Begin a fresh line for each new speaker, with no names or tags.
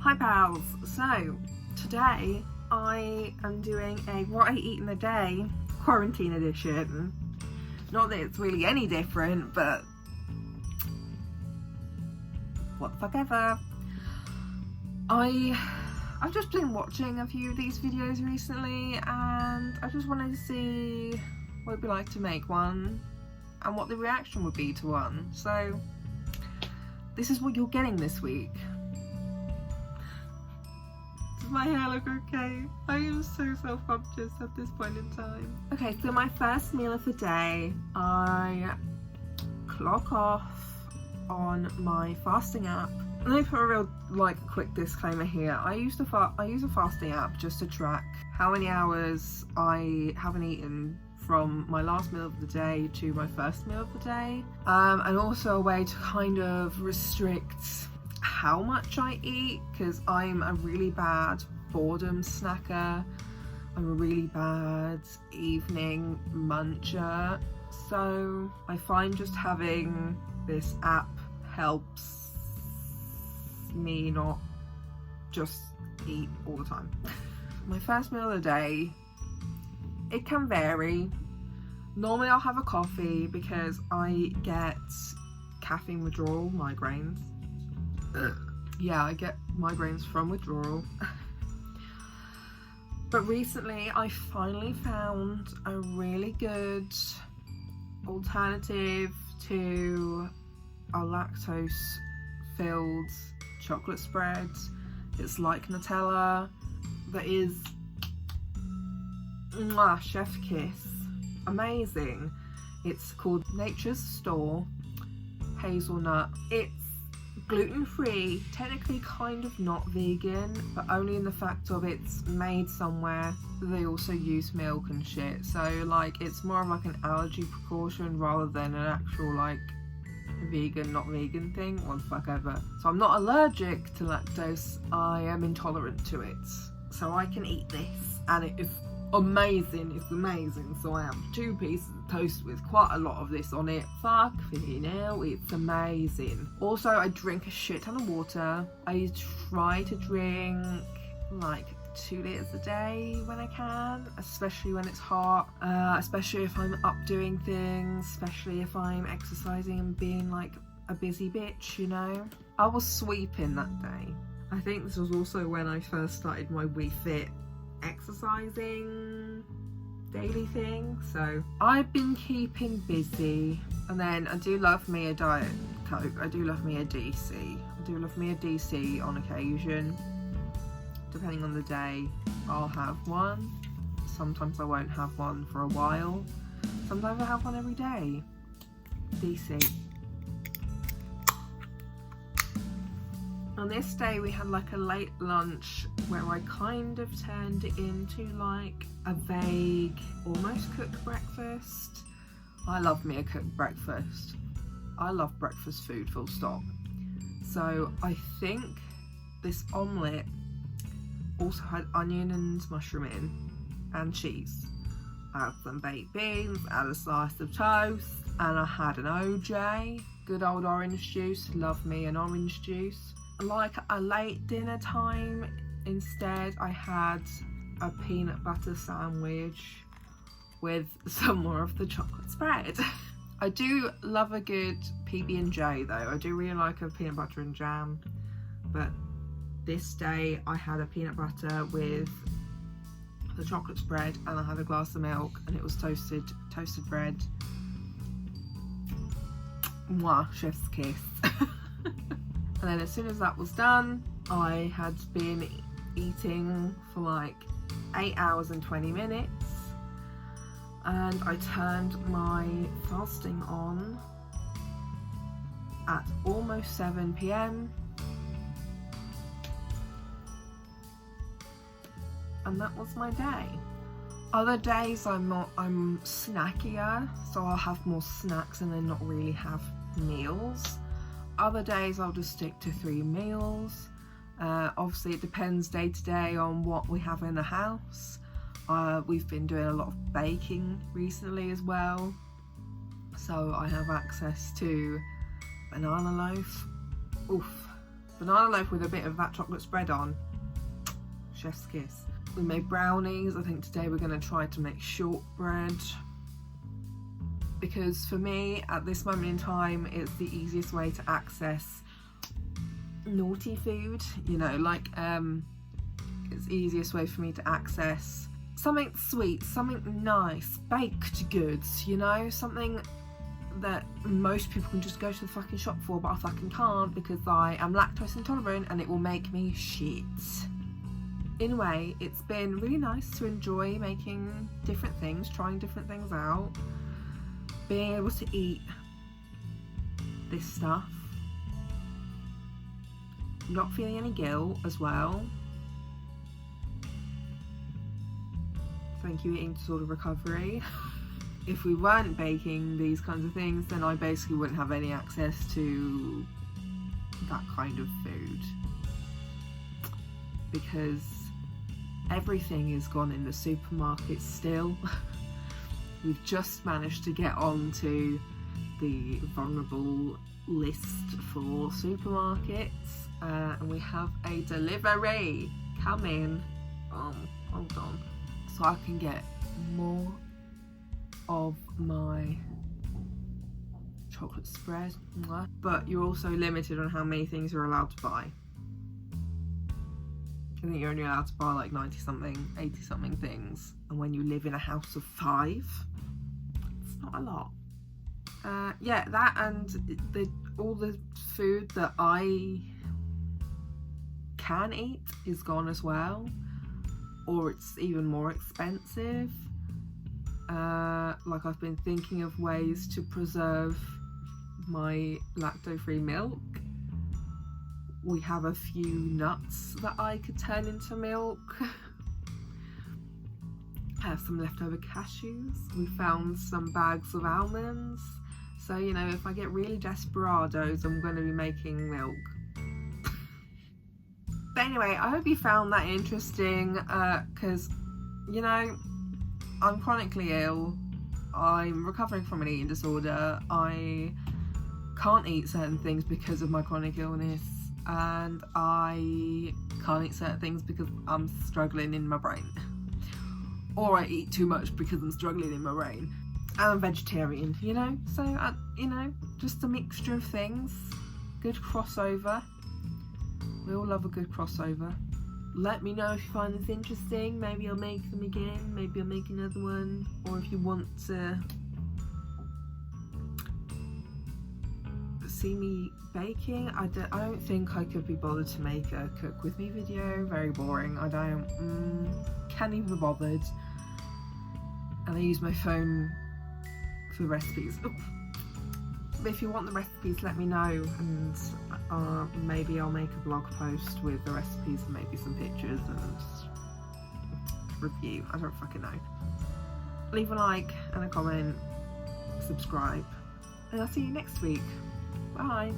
Hi pals, so today I am doing a what I eat in a day quarantine edition. Not that it's really any different, but what the fuck ever. I've just been watching a few of these videos recently and I just wanted to see what it'd be like to make one and what the reaction would be to one. So this is what you're getting this week. Does my hair look okay? I am so self-conscious at this point in time. Okay, so my first meal of the day, I clock off on my fasting app. And I put a real quick disclaimer here. I use a fasting app just to track how many hours I haven't eaten from my last meal of the day to my first meal of the day, and also a way to kind of restrict how much I eat, because I'm a really bad boredom snacker. I'm a really bad evening muncher, so I find just having this app helps me not just eat all the time. My first meal of the day, it can vary. Normally I'll have a coffee because I get caffeine withdrawal migraines. Yeah, I get migraines from withdrawal. But recently I finally found a really good alternative to a lactose-filled chocolate spread. It's like Nutella, that is chef kiss, amazing. It's called Nature's Store Hazelnut. It's gluten-free, technically kind of not vegan, but only in the fact of it's made somewhere they also use milk and shit, so it's more of an allergy precaution rather than an actual vegan, not vegan thing, what the fuck ever. So I'm not allergic to lactose, I am intolerant to it. So I can eat this and it is amazing, it's amazing. So I have 2 pieces of toast with quite a lot of this on it. Fuck you know, it's amazing. Also I drink a shit ton of water. I try to drink 2 liters a day when I can, especially when it's hot, especially if I'm up doing things, especially if I'm exercising and being a busy bitch, you know. I was sweeping that day. I think this was also when I first started my We Fit exercising daily thing, so I've been keeping busy. And then I do love me a Diet Coke, I do love me a DC, I do love me a DC on occasion. Depending on the day, I'll have one. Sometimes I won't have one for a while. Sometimes I have one every day. DC. On this day we had a late lunch where I kind of turned it into a vague, almost cooked breakfast. I love me a cooked breakfast. I love breakfast food, full stop. So I think this omelette also had onion and mushroom in, and cheese. I had some baked beans, I had a slice of toast, and I had an OJ, good old orange juice, love me an orange juice. A late dinner time, instead I had a peanut butter sandwich with some more of the chocolate spread. I do love a good PB&J though, I do really like a peanut butter and jam, but this day I had a peanut butter with the chocolate spread and I had a glass of milk and it was toasted bread. Mwah, chef's kiss. And then as soon as that was done, I had been eating for 8 hours and 20 minutes and I turned my fasting on at almost 7 p.m. and that was my day. Other days I'm snackier, so I'll have more snacks and then not really have meals. Other days I'll just stick to 3 meals. Obviously it depends day to day on what we have in the house. We've been doing a lot of baking recently as well, so I have access to banana loaf. Oof, banana loaf with a bit of that chocolate spread on. Chef's kiss. We made brownies. I think today we're going to try to make shortbread, because for me at this moment in time it's the easiest way to access naughty food, you know, like it's the easiest way for me to access something sweet, something nice, baked goods, you know, something that most people can just go to the fucking shop for, but I fucking can't because I am lactose intolerant and it will make me shit. In a way, it's been really nice to enjoy making different things, trying different things out, being able to eat this stuff, not feeling any guilt as well. Thank you, eating disorder recovery. If we weren't baking these kinds of things, then I basically wouldn't have any access to that kind of food, because everything is gone in the supermarket still. We've just managed to get onto the vulnerable list for supermarkets, and we have a delivery coming. Hold on, so I can get more of my chocolate spread. But you're also limited on how many things you're allowed to buy. I think you're only allowed to buy like 90 something, 80 something things, and when you live in a house of 5, it's not a lot. Yeah, that and all the food that I can eat is gone as well, or it's even more expensive. Like, I've been thinking of ways to preserve my lactose-free milk. We have a few nuts that I could turn into milk. I have some leftover cashews. We found some bags of almonds. So, you know, if I get really desperados, I'm going to be making milk. But anyway, I hope you found that interesting, because, you know, I'm chronically ill. I'm recovering from an eating disorder. I can't eat certain things because of my chronic illness, and I can't eat certain things because I'm struggling in my brain, or I eat too much because I'm struggling in my brain. And I'm vegetarian, you know, so you know, just a mixture of things. Good crossover. We all love a good crossover. Let me know if you find this interesting. Maybe I'll make them again, maybe I'll make another one, or if you want to see me baking. I don't think I could be bothered to make a cook with me video. Very boring. I can't even be bothered, and I use my phone for recipes. But if you want the recipes, let me know, and maybe I'll make a blog post with the recipes and maybe some pictures and review. I don't fucking know. Leave a like and a comment, subscribe, and I'll see you next week. Bye.